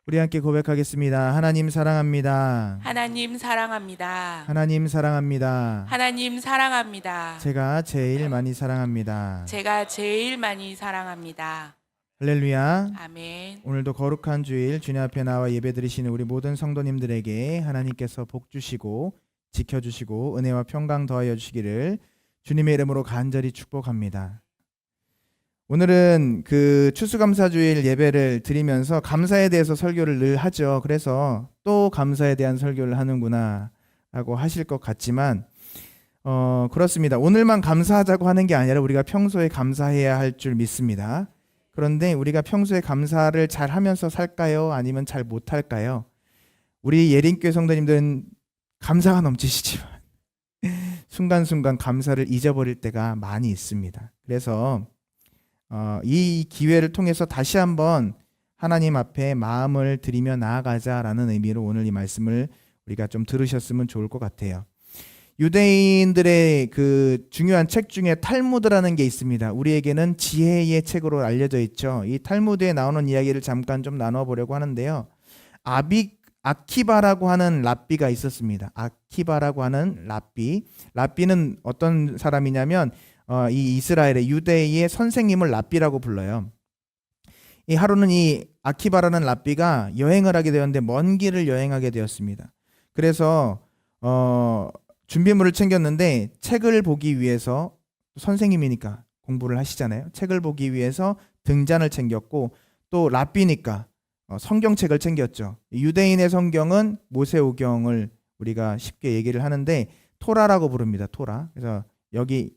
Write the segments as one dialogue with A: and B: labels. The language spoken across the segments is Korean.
A: 우리 함께 고백하겠습니다. 하나님 사랑합니다.
B: 하나님 사랑합니다.
A: 하나님 사랑합니다.
B: 하나님 사랑합니다.
A: 제가 제일 많이 사랑합니다.
B: 제가 제일 많이 사랑합니다.
A: 할렐루야.
B: 아멘.
A: 오늘도 거룩한 주일 주님 앞에 나와 예배드리시는 우리 모든 성도님들에게 하나님께서 복 주시고 지켜주시고 은혜와 평강 더하여 주시기를 주님의 이름으로 간절히 축복합니다. 오늘은 그 추수감사주일 예배를 드리면서 감사에 대해서 설교를 늘 하죠. 그래서 또 감사에 대한 설교를 하는구나 라고 하실 것 같지만 그렇습니다. 오늘만 감사하자고 하는 게 아니라 우리가 평소에 감사해야 할 줄 믿습니다. 그런데 우리가 평소에 감사를 잘 하면서 살까요? 아니면 잘 못할까요? 우리 예린교회 성도님들은 감사가 넘치시지만 순간순간 감사를 잊어버릴 때가 많이 있습니다. 그래서 이 기회를 통해서 다시 한번 하나님 앞에 마음을 들이며 나아가자라는 의미로 오늘 이 말씀을 우리가 좀 들으셨으면 좋을 것 같아요. 유대인들의 그 중요한 책 중에 탈무드라는 게 있습니다. 우리에게는 지혜의 책으로 알려져 있죠. 이 탈무드에 나오는 이야기를 잠깐 좀 나눠보려고 하는데요. 아키바라고 하는 랍비가 있었습니다. 아키바라고 하는 랍비는 어떤 사람이냐면 이 이스라엘의 유대의 선생님을 랍비라고 불러요. 이 하루는 이 아키바라는 랍비가 여행을 하게 되었는데 먼 길을 여행하게 되었습니다. 그래서 준비물을 챙겼는데 책을 보기 위해서, 선생님이니까 공부를 하시잖아요. 책을 보기 위해서 등잔을 챙겼고, 또 랍비니까 성경책을 챙겼죠. 유대인의 성경은 모세오경을 우리가 쉽게 얘기를 하는데 토라라고 부릅니다. 토라. 그래서 여기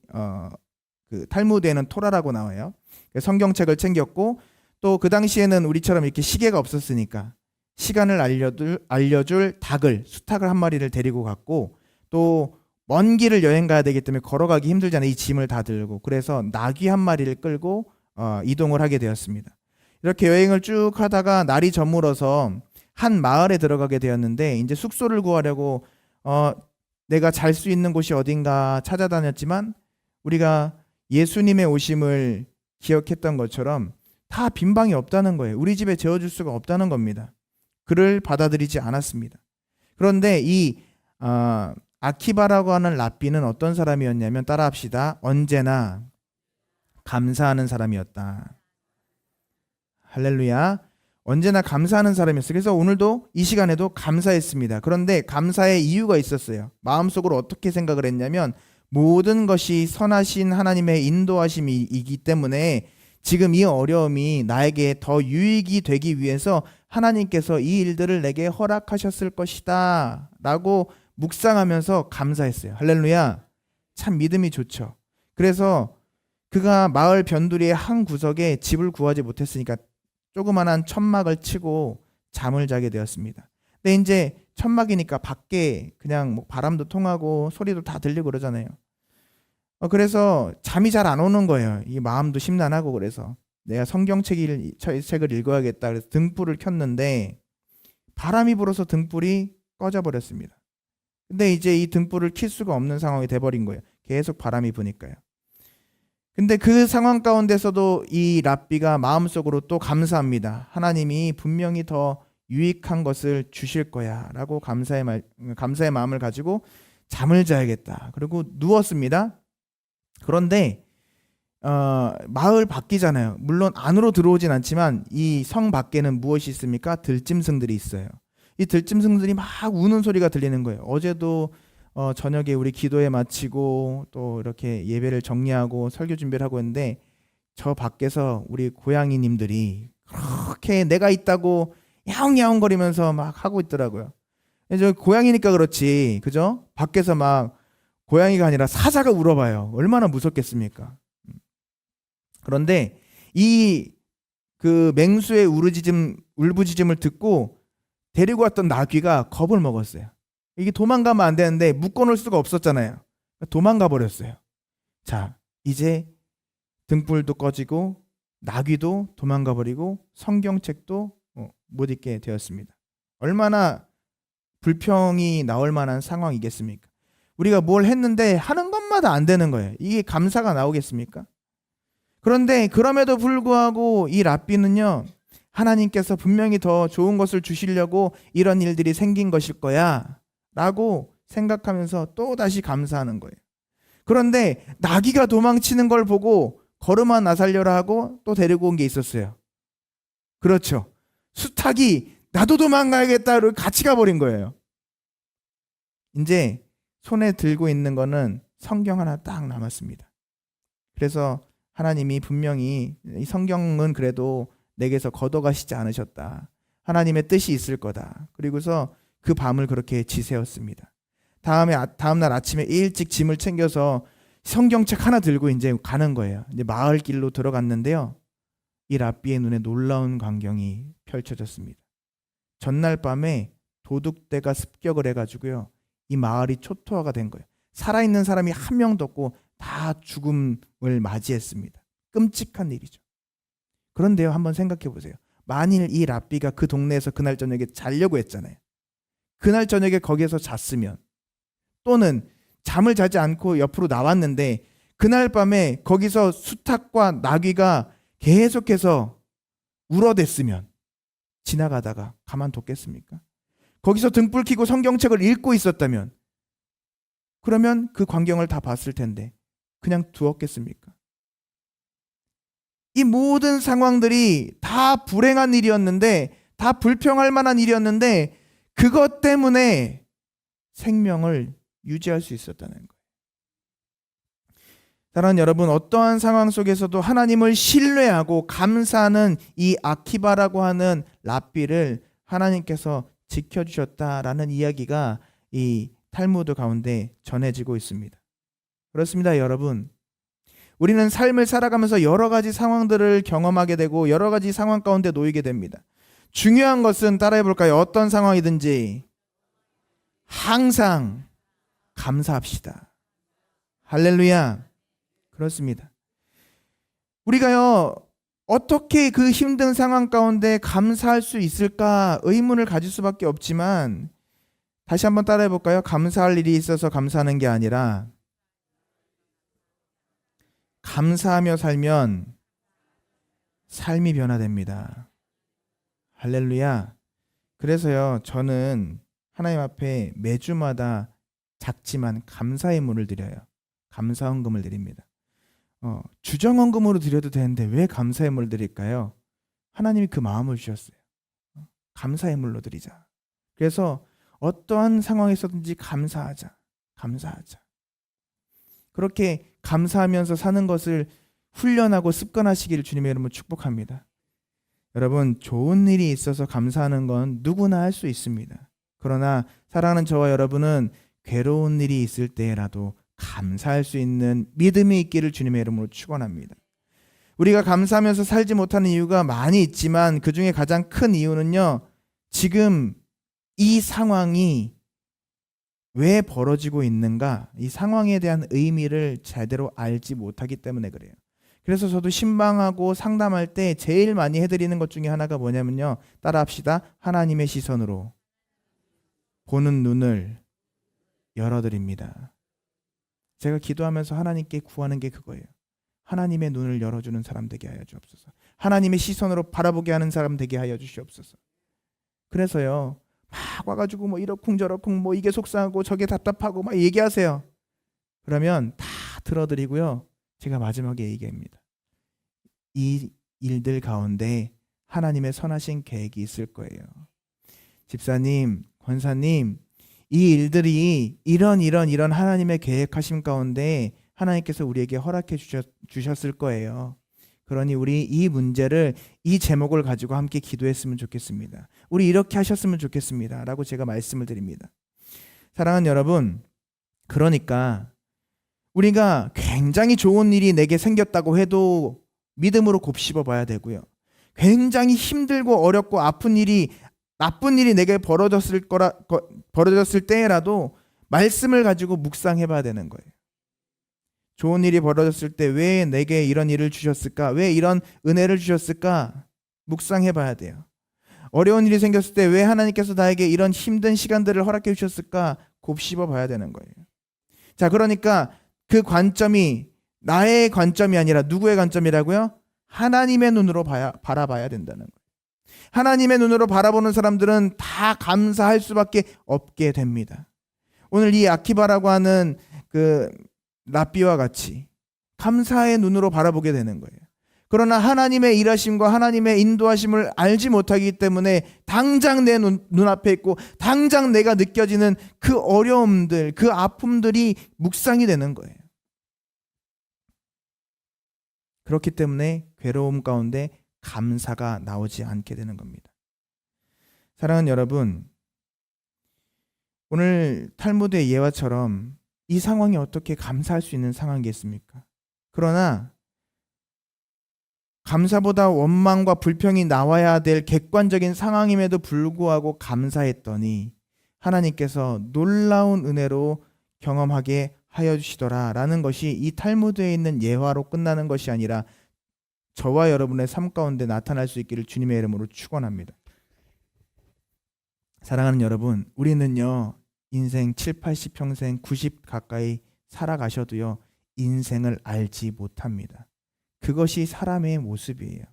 A: 그 탈무드에는 토라라고 나와요. 성경책을 챙겼고, 또 그 당시에는 우리처럼 이렇게 시계가 없었으니까 시간을 알려줄 수탉을 한 마리를 데리고 갔고, 또 먼 길을 여행 가야 되기 때문에 걸어가기 힘들잖아요. 이 짐을 다 들고. 그래서 나귀 한 마리를 끌고 이동을 하게 되었습니다. 이렇게 여행을 쭉 하다가 날이 저물어서 한 마을에 들어가게 되었는데, 이제 숙소를 구하려고 내가 잘 수 있는 곳이 어딘가 찾아다녔지만 우리가 예수님의 오심을 기억했던 것처럼 다 빈 방이 없다는 거예요. 우리 집에 재워줄 수가 없다는 겁니다. 그를 받아들이지 않았습니다. 그런데 이 아키바라고 하는 랍비는 어떤 사람이었냐면, 따라합시다. 언제나 감사하는 사람이었다. 할렐루야. 언제나 감사하는 사람이었어요. 그래서 오늘도 이 시간에도 감사했습니다. 그런데 감사의 이유가 있었어요. 마음속으로 어떻게 생각을 했냐면, 모든 것이 선하신 하나님의 인도하심이기 때문에 지금 이 어려움이 나에게 더 유익이 되기 위해서 하나님께서 이 일들을 내게 허락하셨을 것이다 라고 묵상하면서 감사했어요. 할렐루야. 참 믿음이 좋죠. 그래서 그가 마을 변두리의 한 구석에 집을 구하지 못했으니까 조그만한 천막을 치고 잠을 자게 되었습니다. 근데 이제 천막이니까 밖에 그냥 뭐 바람도 통하고 소리도 다 들리고 그러잖아요. 그래서 잠이 잘 안 오는 거예요. 이 마음도 심란하고. 그래서 내가 성경책을 읽어야겠다. 그래서 등불을 켰는데 바람이 불어서 등불이 꺼져 버렸습니다. 근데 이제 이 등불을 켤 수가 없는 상황이 돼버린 거예요. 계속 바람이 부니까요. 근데 그 상황 가운데서도 이 랍비가 마음속으로 또 감사합니다. 하나님이 분명히 더 유익한 것을 주실 거야 라고 감사의 마음을 가지고 잠을 자야겠다. 그리고 누웠습니다. 그런데 마을 밖이잖아요. 물론 안으로 들어오진 않지만 이 성 밖에는 무엇이 있습니까? 들짐승들이 있어요. 이 들짐승들이 막 우는 소리가 들리는 거예요. 어제도 저녁에 우리 기도회 마치고 또 이렇게 예배를 정리하고 설교 준비를 하고 있는데, 저 밖에서 우리 고양이님들이 그렇게 내가 있다고 야옹야옹거리면서 막 하고 있더라고요. 저 고양이니까 그렇지, 그죠? 밖에서 막 고양이가 아니라 사자가 울어봐요. 얼마나 무섭겠습니까? 그런데 이 그 맹수의 울부짖음을 듣고 데리고 왔던 나귀가 겁을 먹었어요. 이게 도망가면 안 되는데 묶어놓을 수가 없었잖아요. 도망가 버렸어요. 자, 이제 등불도 꺼지고 나귀도 도망가 버리고 성경책도 못 읽게 되었습니다. 얼마나 불평이 나올 만한 상황이겠습니까? 우리가 뭘 했는데 하는 것마다 안 되는 거예요. 이게 감사가 나오겠습니까? 그런데 그럼에도 불구하고 이 랍비는요, 하나님께서 분명히 더 좋은 것을 주시려고 이런 일들이 생긴 것일 거야 라고 생각하면서 또 다시 감사하는 거예요. 그런데 나귀가 도망치는 걸 보고 걸음아 나살려라 하고 또 데리고 온 게 있었어요. 그렇죠. 수탉이 나도 도망가야겠다로 같이 가버린 거예요. 이제 손에 들고 있는 거는 성경 하나 딱 남았습니다. 그래서 하나님이 분명히 이 성경은 그래도 내게서 걷어가시지 않으셨다. 하나님의 뜻이 있을 거다. 그리고서 그 밤을 그렇게 지새웠습니다. 다음날 아침에 일찍 짐을 챙겨서 성경책 하나 들고 이제 가는 거예요. 이제 마을 길로 들어갔는데요. 이 랍비의 눈에 놀라운 광경이 펼쳐졌습니다. 전날 밤에 도둑대가 습격을 해가지고요. 이 마을이 초토화가 된 거예요. 살아있는 사람이 한 명도 없고 다 죽음을 맞이했습니다. 끔찍한 일이죠. 그런데요, 한번 생각해 보세요. 만일 이 랍비가 그 동네에서 그날 저녁에 자려고 했잖아요. 그날 저녁에 거기에서 잤으면, 또는 잠을 자지 않고 옆으로 나왔는데 그날 밤에 거기서 수탉과 나귀가 계속해서 울어댔으면 지나가다가 가만뒀겠습니까? 거기서 등불 켜고 성경책을 읽고 있었다면 그러면 그 광경을 다 봤을 텐데 그냥 두었겠습니까? 이 모든 상황들이 다 불행한 일이었는데, 다 불평할 만한 일이었는데 그것 때문에 생명을 유지할 수 있었다는 거예요. 사랑하는 여러분, 어떠한 상황 속에서도 하나님을 신뢰하고 감사하는 이 아키바라고 하는 랍비를 하나님께서 지켜주셨다라는 이야기가 이 탈무드 가운데 전해지고 있습니다. 그렇습니다, 여러분. 우리는 삶을 살아가면서 여러 가지 상황들을 경험하게 되고 여러 가지 상황 가운데 놓이게 됩니다. 중요한 것은 따라해 볼까요? 어떤 상황이든지 항상 감사합시다. 할렐루야. 그렇습니다. 우리가요, 어떻게 그 힘든 상황 가운데 감사할 수 있을까 의문을 가질 수밖에 없지만, 다시 한번 따라해 볼까요? 감사할 일이 있어서 감사하는 게 아니라 감사하며 살면 삶이 변화됩니다. 할렐루야. 그래서요, 저는 하나님 앞에 매주마다 작지만 감사의 문을 드려요. 감사 헌금을 드립니다. 주정 헌금으로 드려도 되는데 왜 감사의 물을 드릴까요? 하나님이 그 마음을 주셨어요. 감사의 물로 드리자. 그래서 어떠한 상황에서든지 감사하자. 감사하자. 그렇게 감사하면서 사는 것을 훈련하고 습관하시기를 주님의 이름으로 축복합니다. 여러분, 좋은 일이 있어서 감사하는 건 누구나 할 수 있습니다. 그러나 사랑하는 저와 여러분은 괴로운 일이 있을 때라도 감사할 수 있는 믿음이 있기를 주님의 이름으로 축원합니다. 우리가 감사하면서 살지 못하는 이유가 많이 있지만 그 중에 가장 큰 이유는요, 지금 이 상황이 왜 벌어지고 있는가, 이 상황에 대한 의미를 제대로 알지 못하기 때문에 그래요. 그래서 저도 신방하고 상담할 때 제일 많이 해드리는 것 중에 하나가 뭐냐면요, 따라합시다. 하나님의 시선으로 보는 눈을 열어드립니다. 제가 기도하면서 하나님께 구하는 게 그거예요. 하나님의 눈을 열어주는 사람 되게 하여 주옵소서. 하나님의 시선으로 바라보게 하는 사람 되게 하여 주시옵소서. 그래서요, 막 와가지고 뭐 이러쿵저러쿵 뭐 이게 속상하고 저게 답답하고 막 얘기하세요. 그러면 다 들어드리고요, 제가 마지막에 얘기합니다. 이 일들 가운데 하나님의 선하신 계획이 있을 거예요. 집사님, 권사님, 이 일들이 이런 하나님의 계획하심 가운데 하나님께서 우리에게 허락해 주셨을 거예요. 그러니 우리 이 문제를, 이 제목을 가지고 함께 기도했으면 좋겠습니다. 우리 이렇게 하셨으면 좋겠습니다. 라고 제가 말씀을 드립니다. 사랑하는 여러분, 그러니까 우리가 굉장히 좋은 일이 내게 생겼다고 해도 믿음으로 곱씹어 봐야 되고요. 굉장히 힘들고 어렵고 나쁜 일이 내게 벌어졌을 때라도 말씀을 가지고 묵상해 봐야 되는 거예요. 좋은 일이 벌어졌을 때 왜 내게 이런 일을 주셨을까? 왜 이런 은혜를 주셨을까? 묵상해 봐야 돼요. 어려운 일이 생겼을 때 왜 하나님께서 나에게 이런 힘든 시간들을 허락해 주셨을까? 곱씹어 봐야 되는 거예요. 자, 그러니까 그 관점이 나의 관점이 아니라 누구의 관점이라고요? 하나님의 눈으로 바라봐야 된다는 거예요. 하나님의 눈으로 바라보는 사람들은 다 감사할 수밖에 없게 됩니다. 오늘 이 아키바라고 하는 그 랍비와 같이 감사의 눈으로 바라보게 되는 거예요. 그러나 하나님의 일하심과 하나님의 인도하심을 알지 못하기 때문에 당장 내 눈앞에 있고 당장 내가 느껴지는 그 어려움들, 그 아픔들이 묵상이 되는 거예요. 그렇기 때문에 괴로움 가운데 감사가 나오지 않게 되는 겁니다. 사랑하는 여러분, 오늘 탈무드의 예화처럼 이 상황이 어떻게 감사할 수 있는 상황이겠습니까? 그러나 감사보다 원망과 불평이 나와야 될 객관적인 상황임에도 불구하고 감사했더니 하나님께서 놀라운 은혜로 경험하게 하여 주시더라라는 것이 이 탈무드에 있는 예화로 끝나는 것이 아니라 저와 여러분의 삶 가운데 나타날 수 있기를 주님의 이름으로 축원합니다. 사랑하는 여러분, 우리는요 인생 7, 80평생 90 가까이 살아가셔도요 인생을 알지 못합니다. 그것이 사람의 모습이에요.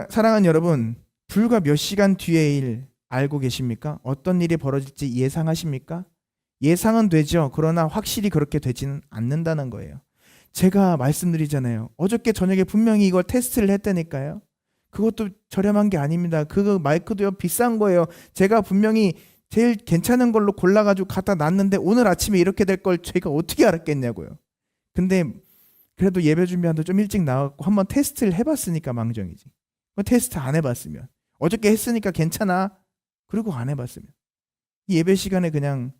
A: 사랑하는 여러분, 불과 몇 시간 뒤의 일 알고 계십니까? 어떤 일이 벌어질지 예상하십니까? 예상은 되죠. 그러나 확실히 그렇게 되지는 않는다는 거예요. 제가 말씀드리잖아요. 어저께 저녁에 분명히 이걸 테스트를 했다니까요. 그것도 저렴한 게 아닙니다. 그 마이크도요 비싼 거예요. 제가 분명히 제일 괜찮은 걸로 골라가지고 갖다 놨는데 오늘 아침에 이렇게 될 걸 제가 어떻게 알았겠냐고요. 근데 그래도 예배 준비하는데 좀 일찍 나왔고 한번 테스트를 해봤으니까 망정이지. 테스트 안 해봤으면 어저께 했으니까 괜찮아. 그리고 안 해봤으면 이 예배 시간에 그냥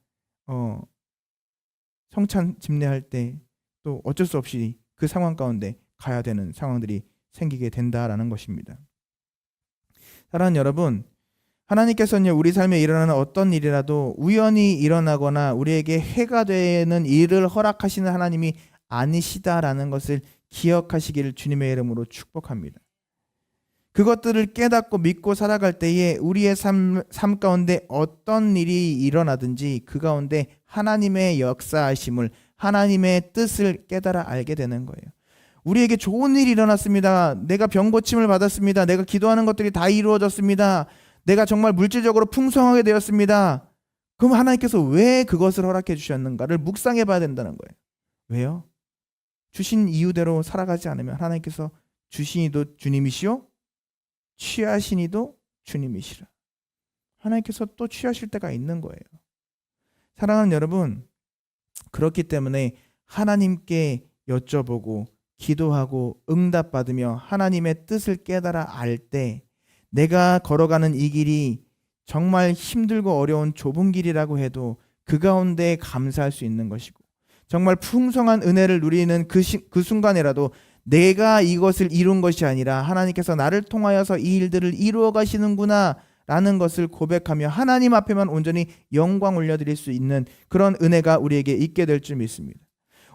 A: 성찬 집례할 때 또 어쩔 수 없이 그 상황 가운데 가야 되는 상황들이 생기게 된다라는 것입니다. 사랑하는 여러분, 하나님께서는 우리 삶에 일어나는 어떤 일이라도 우연히 일어나거나 우리에게 해가 되는 일을 허락하시는 하나님이 아니시다라는 것을 기억하시기를 주님의 이름으로 축복합니다. 그것들을 깨닫고 믿고 살아갈 때에 우리의 삶 가운데 어떤 일이 일어나든지 그 가운데 하나님의 역사하심을, 하나님의 뜻을 깨달아 알게 되는 거예요. 우리에게 좋은 일이 일어났습니다. 내가 병 고침을 받았습니다. 내가 기도하는 것들이 다 이루어졌습니다. 내가 정말 물질적으로 풍성하게 되었습니다. 그럼 하나님께서 왜 그것을 허락해 주셨는가를 묵상해 봐야 된다는 거예요. 왜요? 주신 이유대로 살아가지 않으면 하나님께서 주시니도 주님이시오, 취하시니도 주님이시라. 하나님께서 또 취하실 때가 있는 거예요. 사랑하는 여러분, 그렇기 때문에 하나님께 여쭤보고 기도하고 응답받으며 하나님의 뜻을 깨달아 알 때 내가 걸어가는 이 길이 정말 힘들고 어려운 좁은 길이라고 해도 그 가운데 감사할 수 있는 것이고 정말 풍성한 은혜를 누리는 그 순간에라도 내가 이것을 이룬 것이 아니라 하나님께서 나를 통하여서 이 일들을 이루어 가시는구나 라는 것을 고백하며 하나님 앞에만 온전히 영광 올려드릴 수 있는 그런 은혜가 우리에게 있게 될 줄 믿습니다.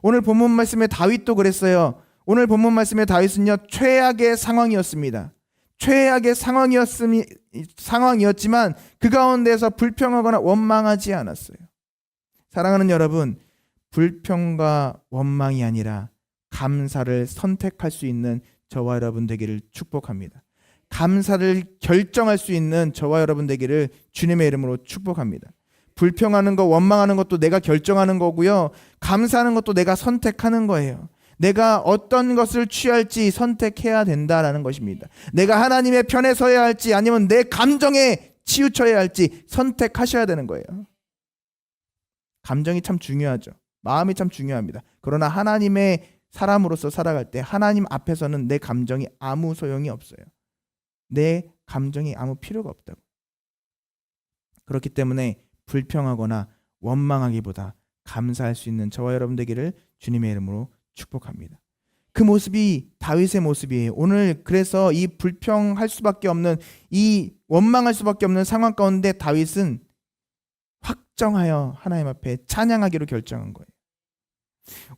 A: 오늘 본문 말씀에 다윗도 그랬어요. 오늘 본문 말씀에 다윗은요 최악의 상황이었습니다. 최악의 상황이었지만 그 가운데서 불평하거나 원망하지 않았어요. 사랑하는 여러분, 불평과 원망이 아니라 감사를 선택할 수 있는 저와 여러분 되기를 축복합니다. 감사를 결정할 수 있는 저와 여러분 되기를 주님의 이름으로 축복합니다. 불평하는 거, 원망하는 것도 내가 결정하는 거고요. 감사하는 것도 내가 선택하는 거예요. 내가 어떤 것을 취할지 선택해야 된다라는 것입니다. 내가 하나님의 편에 서야 할지 아니면 내 감정에 치우쳐야 할지 선택하셔야 되는 거예요. 감정이 참 중요하죠. 마음이 참 중요합니다. 그러나 하나님의 사람으로서 살아갈 때 하나님 앞에서는 내 감정이 아무 소용이 없어요. 내 감정이 아무 필요가 없다고. 그렇기 때문에 불평하거나 원망하기보다 감사할 수 있는 저와 여러분 되기를 주님의 이름으로 축복합니다. 그 모습이 다윗의 모습이에요. 오늘 그래서 이 불평할 수밖에 없는, 이 원망할 수밖에 없는 상황 가운데 다윗은 확정하여 하나님 앞에 찬양하기로 결정한 거예요.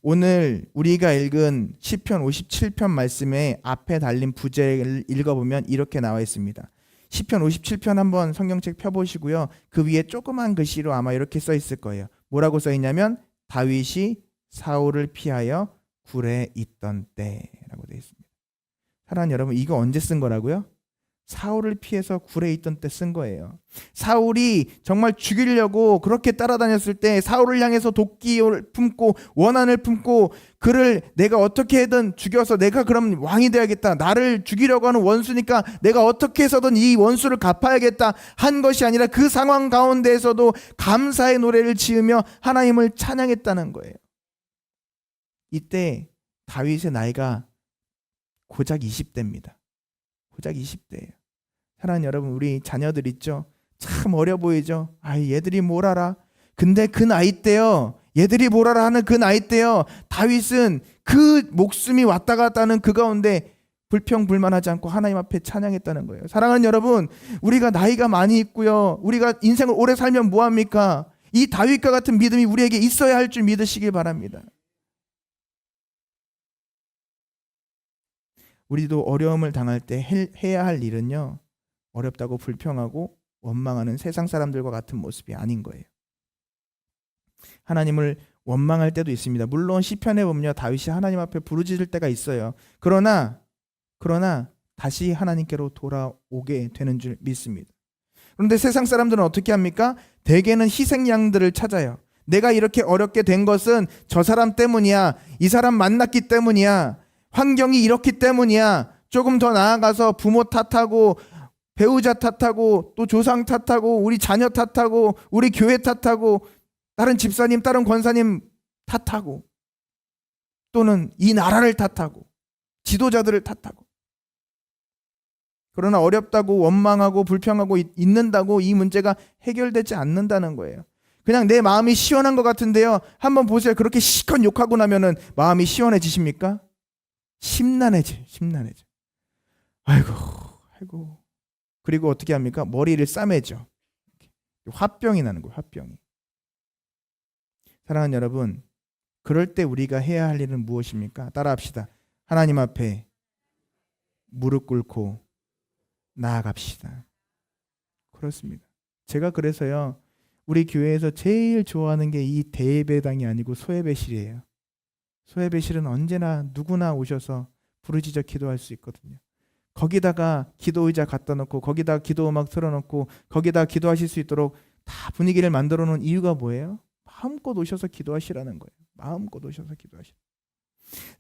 A: 오늘 우리가 읽은 시편 57편 말씀에 앞에 달린 부제를 읽어보면 이렇게 나와 있습니다. 시편 57편 한번 성경책 펴보시고요. 그 위에 조그만 글씨로 아마 이렇게 써 있을 거예요. 뭐라고 써 있냐면 다윗이 사울을 피하여 굴에 있던 때라고 되어 있습니다. 사랑하는 여러분, 이거 언제 쓴 거라고요? 사울을 피해서 굴에 있던 때 쓴 거예요. 사울이 정말 죽이려고 그렇게 따라다녔을 때 사울을 향해서 도끼를 품고 원한을 품고 그를 내가 어떻게든 죽여서 내가 그럼 왕이 돼야겠다. 나를 죽이려고 하는 원수니까 내가 어떻게 해서든 이 원수를 갚아야겠다 한 것이 아니라 그 상황 가운데에서도 감사의 노래를 지으며 하나님을 찬양했다는 거예요. 이때 다윗의 나이가 고작 20대입니다. 고작 20대예요. 사랑하는 여러분, 우리 자녀들 있죠? 참 어려 보이죠? 얘들이 뭘 알아? 근데 그 나이 때요, 얘들이 뭘 알아 하는 그 나이 때요, 다윗은 그 목숨이 왔다 갔다 하는 그 가운데 불평불만하지 않고 하나님 앞에 찬양했다는 거예요. 사랑하는 여러분, 우리가 나이가 많이 있고요, 우리가 인생을 오래 살면 뭐합니까? 이 다윗과 같은 믿음이 우리에게 있어야 할 줄 믿으시길 바랍니다. 우리도 어려움을 당할 때 해야 할 일은요, 어렵다고 불평하고 원망하는 세상 사람들과 같은 모습이 아닌 거예요. 하나님을 원망할 때도 있습니다. 물론 시편에 보면요, 다윗이 하나님 앞에 부르짖을 때가 있어요. 그러나 다시 하나님께로 돌아오게 되는 줄 믿습니다. 그런데 세상 사람들은 어떻게 합니까? 대개는 희생양들을 찾아요. 내가 이렇게 어렵게 된 것은 저 사람 때문이야. 이 사람 만났기 때문이야. 환경이 이렇기 때문이야. 조금 더 나아가서 부모 탓하고 배우자 탓하고 또 조상 탓하고 우리 자녀 탓하고 우리 교회 탓하고 다른 집사님 다른 권사님 탓하고 또는 이 나라를 탓하고 지도자들을 탓하고, 그러나 어렵다고 원망하고 불평하고 있는다고 이 문제가 해결되지 않는다는 거예요. 그냥 내 마음이 시원한 것 같은데요, 한번 보세요. 그렇게 시컷 욕하고 나면은 마음이 시원해지십니까? 심란해져. 아이고. 그리고 어떻게 합니까? 머리를 싸매죠. 화병이 나는 거예요. 화병이. 사랑하는 여러분, 그럴 때 우리가 해야 할 일은 무엇입니까? 따라합시다. 하나님 앞에 무릎 꿇고 나아갑시다. 그렇습니다. 제가 그래서요, 우리 교회에서 제일 좋아하는 게 이 대예배당이 아니고 소예배실이에요. 소예배실은 언제나 누구나 오셔서 부르짖어 기도할 수 있거든요. 거기다가 기도 의자 갖다 놓고 거기다 기도 음악 틀어놓고 거기다 기도하실 수 있도록 다 분위기를 만들어 놓은 이유가 뭐예요? 마음껏 오셔서 기도하시라는 거예요. 마음껏 오셔서 기도하시라.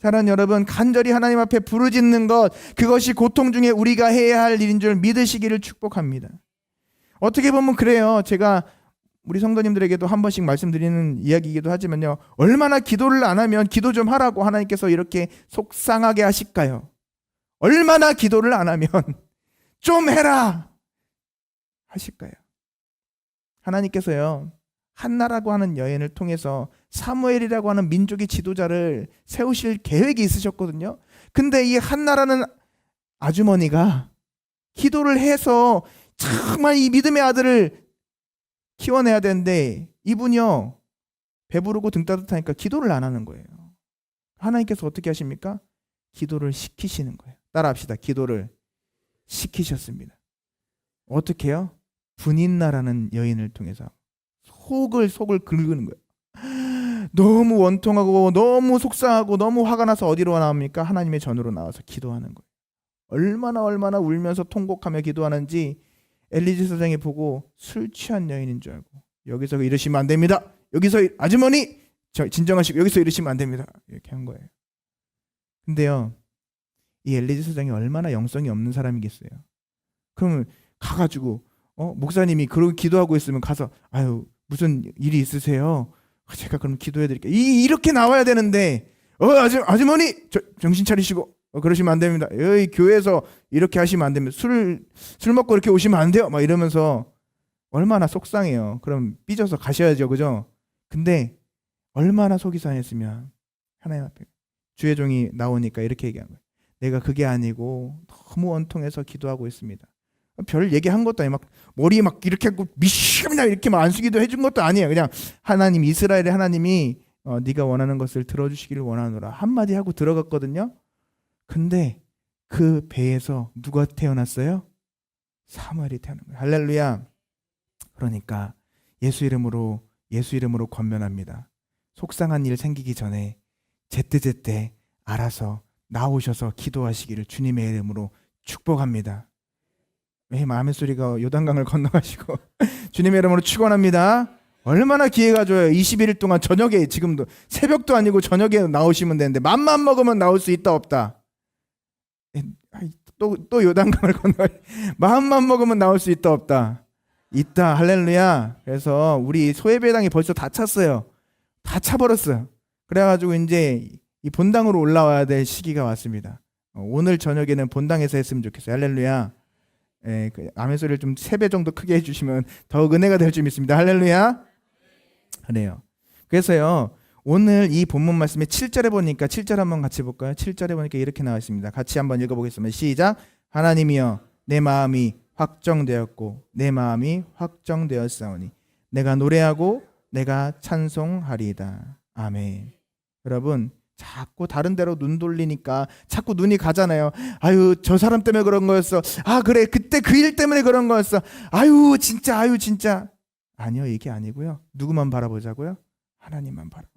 A: 사랑하는 여러분, 간절히 하나님 앞에 부르짖는 것, 그것이 고통 중에 우리가 해야 할 일인 줄 믿으시기를 축복합니다. 어떻게 보면 그래요. 제가 우리 성도님들에게도 한 번씩 말씀드리는 이야기이기도 하지만요, 얼마나 기도를 안 하면 기도 좀 하라고 하나님께서 이렇게 속상하게 하실까요? 얼마나 기도를 안 하면 좀 해라 하실까요? 하나님께서요, 한나라고 하는 여인을 통해서 사무엘이라고 하는 민족의 지도자를 세우실 계획이 있으셨거든요. 근데 이 한나라는 아주머니가 기도를 해서 정말 이 믿음의 아들을 키워내야 되는데 이분이요, 배부르고 등 따뜻하니까 기도를 안 하는 거예요. 하나님께서 어떻게 하십니까? 기도를 시키시는 거예요. 따라합시다. 기도를 시키셨습니다. 어떻게 해요? 분인나라는 여인을 통해서 속을 긁는 거예요. 너무 원통하고 너무 속상하고 너무 화가 나서 어디로 나옵니까? 하나님의 전으로 나와서 기도하는 거예요. 얼마나 울면서 통곡하며 기도하는지 엘리제 사장이 보고 술 취한 여인인 줄 알고, 여기서 이러시면 안 됩니다. 여기서 아주머니 진정하시고 여기서 이러시면 안 됩니다. 이렇게 한 거예요. 근데요, 이 엘리제 사장이 얼마나 영성이 없는 사람이겠어요. 그러면 가가지고 목사님이 그러고 기도하고 있으면 가서 아유 무슨 일이 있으세요? 제가 그럼 기도해 드릴게요. 이렇게 나와야 되는데 아주머니 정신 차리시고 그러시면 안 됩니다. 여기 교회에서 이렇게 하시면 안 됩니다. 술 먹고 이렇게 오시면 안 돼요. 막 이러면서 얼마나 속상해요. 그럼 삐져서 가셔야죠, 그죠? 근데 얼마나 속이 상했으면 하나님 앞에 주의 종이 나오니까 이렇게 얘기한 거예요. 내가 그게 아니고 너무 원통해서 기도하고 있습니다. 별 얘기한 것도 아니고 막 머리 막 이렇게 하고 미시합니다 이렇게 막 안수기도 해준 것도 아니에요. 그냥 하나님, 이스라엘의 하나님이 네가 원하는 것을 들어주시기를 원하노라 한마디 하고 들어갔거든요. 근데 그 배에서 누가 태어났어요? 사무엘이 태어난 거예요. 할렐루야. 그러니까 예수 이름으로 권면합니다. 속상한 일 생기기 전에 제때제때 알아서 나오셔서 기도하시기를 주님의 이름으로 축복합니다. 마음의 소리가 요단강을 건너가시고 주님의 이름으로 축원합니다. 얼마나 기회가 좋아요. 21일 동안 저녁에, 지금도 새벽도 아니고 저녁에 나오시면 되는데 맘만 먹으면 나올 수 있다 없다. 또 요단강을 건너 마음만 먹으면 나올 수 있다 없다. 있다. 할렐루야. 그래서 우리 소예배당이 벌써 다 찼어요. 다 차버렸어요. 그래가지고 이제 이 본당으로 올라와야 될 시기가 왔습니다. 오늘 저녁에는 본당에서 했으면 좋겠어요. 할렐루야. 그 아멘 소리를 좀 3배 정도 크게 해주시면 더욱 은혜가 될 줄 믿습니다. 할렐루야. 그래요. 그래서요, 오늘 이 본문 말씀에 7절에 보니까 7절 한번 같이 볼까요? 7절에 보니까 이렇게 나와 있습니다. 같이 한번 읽어보겠습니다. 시작. 하나님이여, 내 마음이 확정되었고 내 마음이 확정되었사오니 내가 노래하고 내가 찬송하리이다. 아멘. 여러분, 자꾸 다른 데로 눈 돌리니까 자꾸 눈이 가잖아요. 아유, 저 사람 때문에 그런 거였어. 아, 그래, 그때 그 일 때문에 그런 거였어. 아유 진짜. 아니요, 이게 아니고요. 누구만 바라보자고요? 하나님만 바라보.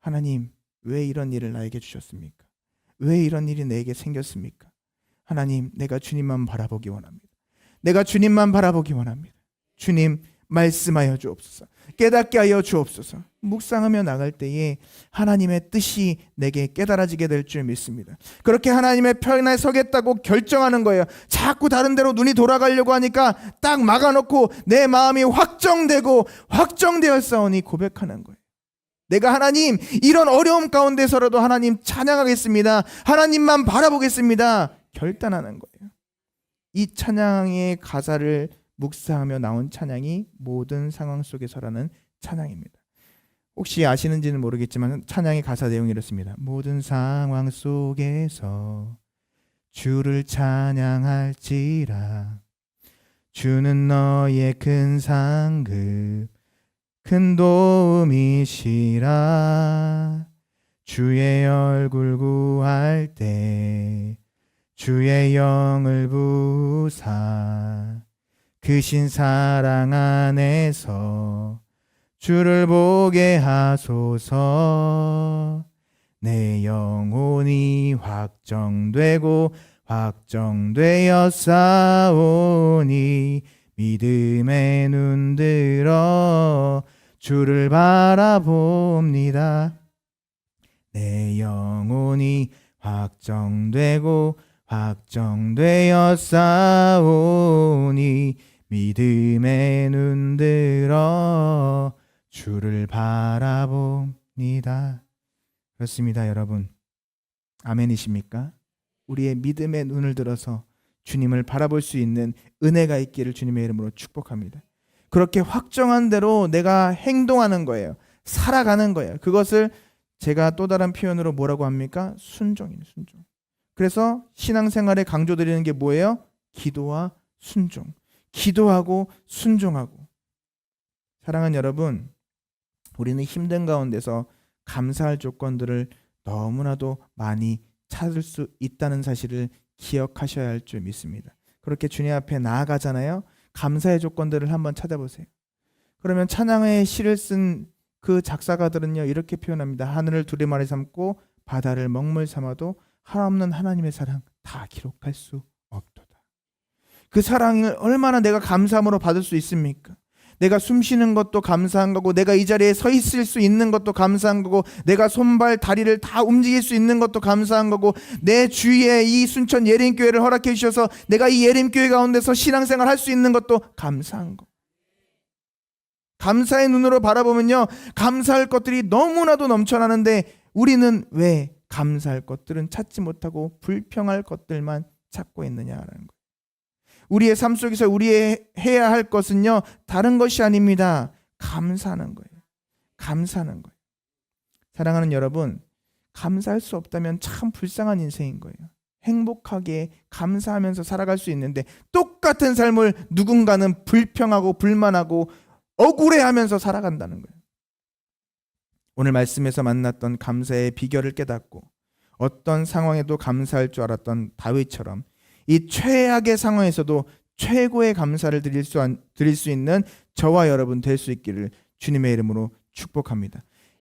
A: 하나님, 왜 이런 일을 나에게 주셨습니까? 왜 이런 일이 내게 생겼습니까? 하나님, 내가 주님만 바라보기 원합니다. 내가 주님만 바라보기 원합니다. 주님, 말씀하여 주옵소서. 깨닫게 하여 주옵소서. 묵상하며 나갈 때에 하나님의 뜻이 내게 깨달아지게 될 줄 믿습니다. 그렇게 하나님의 편에 서겠다고 결정하는 거예요. 자꾸 다른 데로 눈이 돌아가려고 하니까 딱 막아놓고 내 마음이 확정되었사오니 고백하는 거예요. 내가 하나님, 이런 어려움 가운데서라도 하나님 찬양하겠습니다. 하나님만 바라보겠습니다. 결단하는 거예요. 이 찬양의 가사를 묵상하며 나온 찬양이 모든 상황 속에서라는 찬양입니다. 혹시 아시는지는 모르겠지만 찬양의 가사 내용이 이렇습니다. 모든 상황 속에서 주를 찬양할지라. 주는 너의 큰 상급 큰 도움이시라. 주의 얼굴 구할 때 주의 영을 부사 크신 사랑 안에서 주를 보게 하소서. 내 영혼이 확정되었사오니 믿음의 눈 들어 주를 바라봅니다. 내 영혼이 확정되었사오니 믿음의 눈 들어 주를 바라봅니다. 그렇습니다, 여러분. 아멘이십니까? 우리의 믿음의 눈을 들어서 주님을 바라볼 수 있는 은혜가 있기를 주님의 이름으로 축복합니다. 그렇게 확정한 대로 내가 행동하는 거예요. 살아가는 거예요. 그것을 제가 또 다른 표현으로 뭐라고 합니까? 순종이에요. 순종. 그래서 신앙생활에 강조드리는 게 뭐예요? 기도와 순종. 기도하고 순종하고. 사랑하는 여러분, 우리는 힘든 가운데서 감사할 조건들을 너무나도 많이 찾을 수 있다는 사실을 기억하셔야 할 줄 믿습니다. 그렇게 주님 앞에 나아가잖아요. 감사의 조건들을 한번 찾아보세요. 그러면 찬양의 시를 쓴 그 작사가들은요, 이렇게 표현합니다. 하늘을 두루마리 삼고 바다를 먹물 삼아도 하나없는 하나님의 사랑 다 기록할 수 없도다. 그 사랑을 얼마나 내가 감사함으로 받을 수 있습니까? 내가 숨 쉬는 것도 감사한 거고, 내가 이 자리에 서 있을 수 있는 것도 감사한 거고, 내가 손발 다리를 다 움직일 수 있는 것도 감사한 거고, 내 주위에 이 순천 예림교회를 허락해 주셔서 내가 이 예림교회 가운데서 신앙생활 할 수 있는 것도 감사한 거. 감사의 눈으로 바라보면요, 감사할 것들이 너무나도 넘쳐나는데 우리는 왜 감사할 것들은 찾지 못하고 불평할 것들만 찾고 있느냐라는 거예요. 우리의 삶 속에서 우리의 해야 할 것은요, 다른 것이 아닙니다. 감사하는 거예요. 감사하는 거예요. 사랑하는 여러분, 감사할 수 없다면 참 불쌍한 인생인 거예요. 행복하게 감사하면서 살아갈 수 있는데 똑같은 삶을 누군가는 불평하고 불만하고 억울해하면서 살아간다는 거예요. 오늘 말씀에서 만났던 감사의 비결을 깨닫고 어떤 상황에도 감사할 줄 알았던 다윗처럼 이 최악의 상황에서도 최고의 감사를 드릴 수 있는 저와 여러분 될 수 있기를 주님의 이름으로 축복합니다.